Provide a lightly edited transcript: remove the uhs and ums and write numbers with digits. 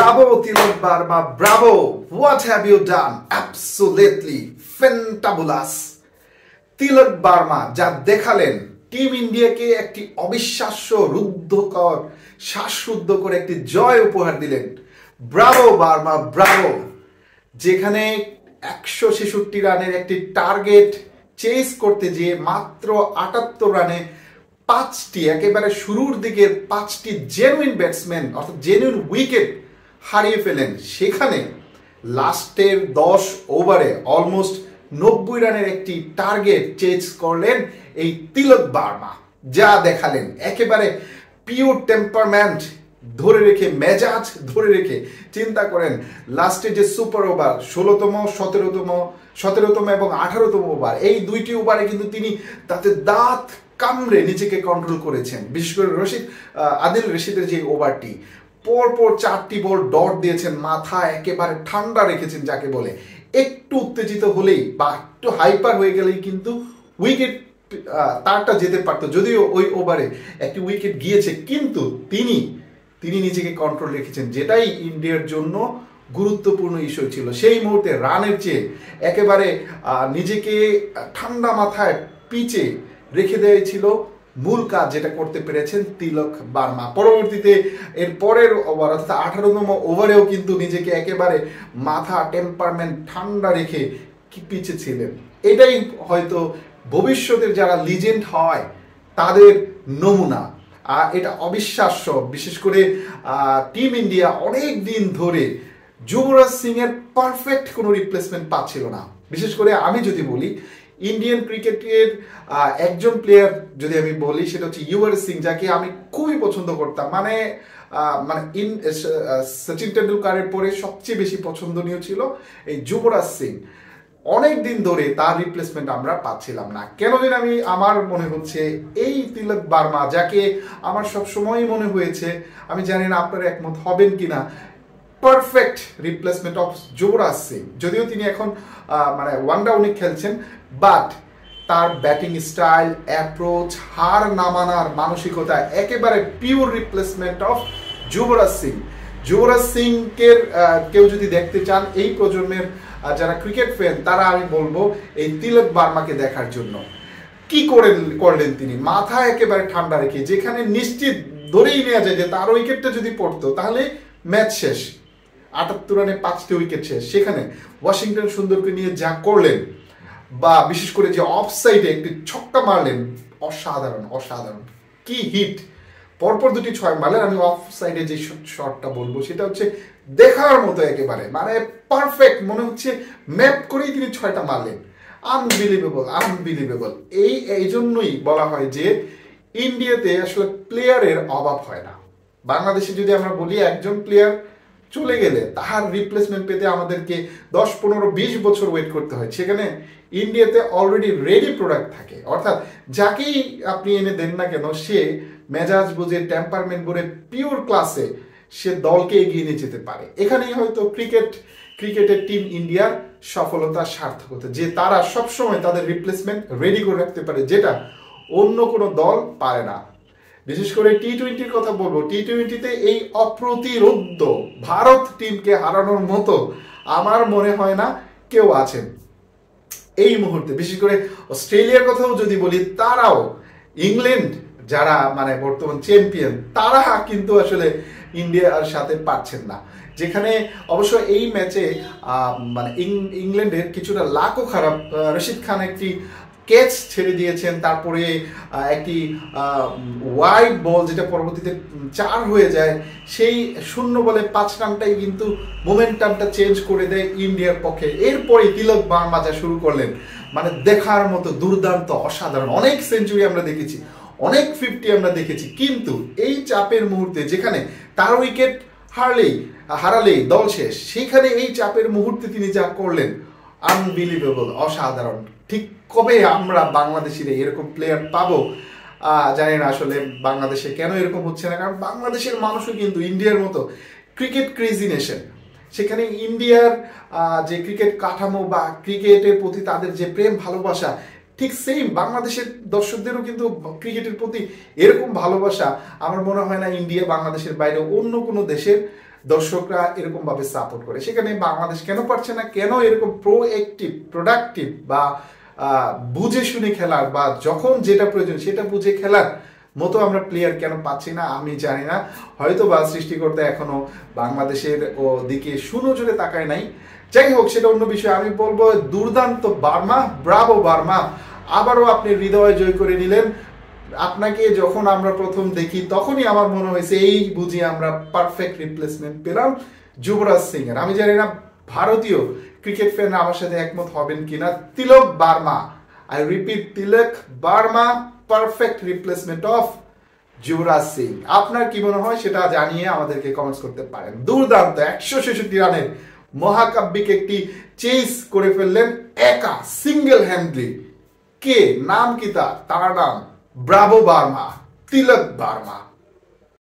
Bravo, Tilak Barma, bravo! What have you done? Absolutely fantabulous! Tilak Burma যা দেখালেন team ইন্ডিয়াকে একটি অবিশ্বাস্য রুদ্ধকর শ্বাসরুদ্ধ করে একটি জয় উপহার দিলেন। Bravo Burma, Bravo! যেখানে 166 রানের একটি টার্গেট চেস করতে গিয়ে মাত্র 78 রানে পাঁচটি একেবারে শুরুর দিকের 5টি জেনুইন ব্যাটসম্যান অর্থাৎ জেনুইন উইকেট হারিয়ে ফেলেন। সেখানে লাস্টের 10 ওভারে অলমোস্ট 90 রানের একটি টার্গেট চেজ করলেন এই তিলক বার্মা। যা দেখালেন একেবারে পিওর টেম্পারমেন্ট ধরে রেখে, মেজাজ ধরে রেখে চিন্তা করেন লাস্টে যে সুপার ওভার 16তম 17তম এবং 18তম ওভার, এই দুইটি ওভারে কিন্তু তিনি তাতে দাঁত কামড়ে নিজেকে কন্ট্রোল করেছেন। বিশেষ করে আদিল রশিদের যে ওভারটি পরপর 4টি বল ডট দিয়েছেন, মাথা একেবারে ঠান্ডা রেখেছেন যাকে বলে। একটু উত্তেজিত হলেই বা একটু হাইপার হয়ে গেলেই কিন্তু উইকেট তারটা যেতে পারতো, যদিও ওই ওভারে একটি উইকেট গিয়েছে, কিন্তু তিনি নিজেকে কন্ট্রোল রেখেছেন, যেটাই ইন্ডিয়ার জন্য গুরুত্বপূর্ণ ইস্যু ছিল। সেই মুহূর্তে রানের চেয়ে একেবারে নিজেকে ঠান্ডা মাথায় পিচে রেখে দেওয়াই ছিল মূল কাজ, যেটা করতে পেরেছেন তিলক বার্মা। পরবর্তীতে এর পরের ওভার অর্থাৎ 18তম ওভারেও কিন্তু নিজেকে একেবারে মাথা টেম্পারমেন্ট ঠান্ডা রেখে পিচে ছিলেন। এটাই হয়তো ভবিষ্যতের যারা লিজেন্ড হয় তাদের নমুনা। এটা অবিশ্বাস্য। বিশেষ করে টিম ইন্ডিয়া অনেক দিন ধরে যুবরাজ সিং এর পারফেক্ট কোনো রিপ্লেসমেন্ট পাচ্ছিল না। বিশেষ করে আমি যদি বলি ইন্ডিয়ান ক্রিকেটের একজন প্লেয়ার যদি আমি বলি, সেটা হচ্ছে যুবরাজ সিং, যাকে আমি খুবই পছন্দ করতাম। মানে সচিন টেন্ডুলকারের পরে সবচেয়ে বেশি পছন্দনীয় ছিল এই যুবরাজ সিং। অনেক দিন ধরে তার রিপ্লেসমেন্ট আমরা পাচ্ছিলাম না। কেন যেন আমার মনে হচ্ছে এই তিলক বার্মা, যাকে আমার সবসময় মনে হয়েছে, আমি জানি না আপনারা একমত হবেন কিনা, perfect replacement of Yuvraj Singh. যদিও তিনি এখন মানে ওয়ান ডাউনে খেলছেন, বাট তার ব্যাটিং স্টাইল, অ্যাপ্রোচ, হার না মানার মানসিকতা একেবারে pure replacement of Yuvraj Singh. যুবরাজ সিংকে কেউ যদি দেখতে চান, এই প্রজন্মের যারা ক্রিকেট ফ্যান, তারা আমি বলবো এই তিলক বার্মাকে দেখার জন্য। কি করলেন তিনি মাথা একেবারে ঠান্ডা রেখে, যেখানে নিশ্চিত ধরেই নেওয়া যায় যে তার উইকেটটা যদি পড়তো তাহলে ম্যাচ শেষ, 78 রানে 5টি উইকেট শেষ। সেখানে ওয়াশিংটন সুন্দরকে নিয়ে যা করলেন, বা বিশেষ করে যে অফ সাইডে একটি ছক্কা মারলেন, অসাধারণ অসাধারণ, কি হিট! পরপর 2টি 6 মারলেন। আমি অফ সাইডে যে শটটা বলবো সেটা হচ্ছে দেখার মতো, একেবারে মানে পারফেক্ট, মনে হচ্ছে ম্যাপ করেই তিনি 6টা মারলেন। Unbelievable unbelievable. এই জন্যই বলা হয় যে ইন্ডিয়াতে আসলে প্লেয়ারের অভাব হয় না। বাংলাদেশে যদি আমরা বলি একজন প্লেয়ার চলে গেলে তাহার রিপ্লেসমেন্ট পেতে আমাদেরকে 10, 15, 20 বছর ওয়েট করতে হয়। সেখানে ইন্ডিয়াতে অলরেডি রেডি প্রোডাক্ট থাকে, অর্থাৎ যাকেই আপনি এনে দেন না কেন, সে মেজাজ বুঝে, টেম্পারমেন্ট বুঝে, পিওর ক্লাসে সে দলকে এগিয়ে নিয়ে যেতে পারে। এখানেই হয়তো ক্রিকেটের টিম ইন্ডিয়ার সফলতা, সার্থকতা, যে তারা সবসময় তাদের রিপ্লেসমেন্ট রেডি করে রাখতে পারে, যেটা অন্য কোনো দল পারে না। বিশেষ করে টি-20-র কথা বলবো, টি-20-তে এই অপ্রতিরোধ্য ভারত টিমকে হারানোর মতো আমার মনে হয় না কেউ আছেন এই মুহূর্তে। বিশেষ করে অস্ট্রেলিয়ার কথাও যদি বলি, তারাও, ইংল্যান্ড যারা মানে বর্তমান চ্যাম্পিয়ন, তারা কিন্তু আসলে ইন্ডিয়ার সাথে পারছেন না। যেখানে অবশ্য এই ম্যাচে মানে ইংল্যান্ডের কিছুটা লাকও খারাপ। রশিদ খান একটি ক্যাচ ছেড়ে দিয়েছেন, তারপরে একটি ওয়াইড বল যেটা পরবর্তীতে 4 হয়ে যায়, সেই 0 বলে 5 রানটাই কিন্তু মোমেন্টামটা চেঞ্জ করে দেয় ইন্ডিয়ার পক্ষে। এরপরে তিলক বার্মা যা শুরু করলেন, মানে দেখার মতো দুর্দান্ত, অসাধারণ। অনেক সেঞ্চুরি আমরা দেখেছি, অনেক 50 আমরা দেখেছি, কিন্তু এই চাপের মুহূর্তে যেখানে তার উইকেট হারালেই দল শেষ, সেখানে এই চাপের মুহূর্তে তিনি যা করলেন, আনবিলিভেবল, অসাধারণ। ঠিক কবে আমরা বাংলাদেশিরা এরকম প্লেয়ার পাবো জানি না। আসলে বাংলাদেশে কেন এরকম হচ্ছে না, কারণ বাংলাদেশের মানুষও কিন্তু ইন্ডিয়ার মতো ক্রিকেট ক্রেজি নেশন। সেখানে ইন্ডিয়ার যে ক্রিকেট কাঠামো বা ক্রিকেটের প্রতি তাদের যে প্রেম ভালোবাসা, ঠিক সেম বাংলাদেশের দর্শকদেরও কিন্তু ক্রিকেটের প্রতি এরকম ভালোবাসা আমার মনে হয় না ইন্ডিয়া বাংলাদেশের বাইরে অন্য কোনো দেশের দর্শকরা এরকম ভাবে সাপোর্ট করে, সেখানে বাংলাদেশ কেন পারছে না? কেন এরকম প্রোঅ্যাক্টিভ প্রোডাক্টিভ বা বুঝে শুনে খেলার বা যখন যেটা প্রয়োজন সেটা বুঝে খেলার মতো আমরা প্লেয়ার কেন পাচ্ছি না আমি জানি না। হয়তো বা সৃষ্টিকর্তা এখনো বাংলাদেশের ও দিকে সুনজরে তাকায় নাই। যাই হোক, সেটা অন্য বিষয়। আমি বলবো দুর্দান্ত বার্মা, ব্রাভো বার্মা, আবারও আপনি হৃদয় জয় করে নিলেন। আপনাকে যখন আমরা প্রথম দেখি তখনই আমার মনে হয়েছে এই বুঝি আমরা পারফেক্ট রিপ্লেসমেন্ট পেলাম যুবরাজ সিং এর। আমি জানি না ভারতীয় ক্রিকেট ফ্যান আমার সাথে একমত হবেন কিনা। Tilak Varma, I repeat, Tilak Varma perfect replacement of Yuvraj Singh. আপনার কি মনে হয় সেটা জানিয়ে আমাদেরকে কমেন্টস করতে পারেন। দুর্দান্ত 166 রানের মহাকাব্যিক একটি চেস করে ফেললেন একা, সিঙ্গেল হ্যান্ডলি। কে নাম কি তার নাম ব্রাভো বার্মা, তিলক বার্মা।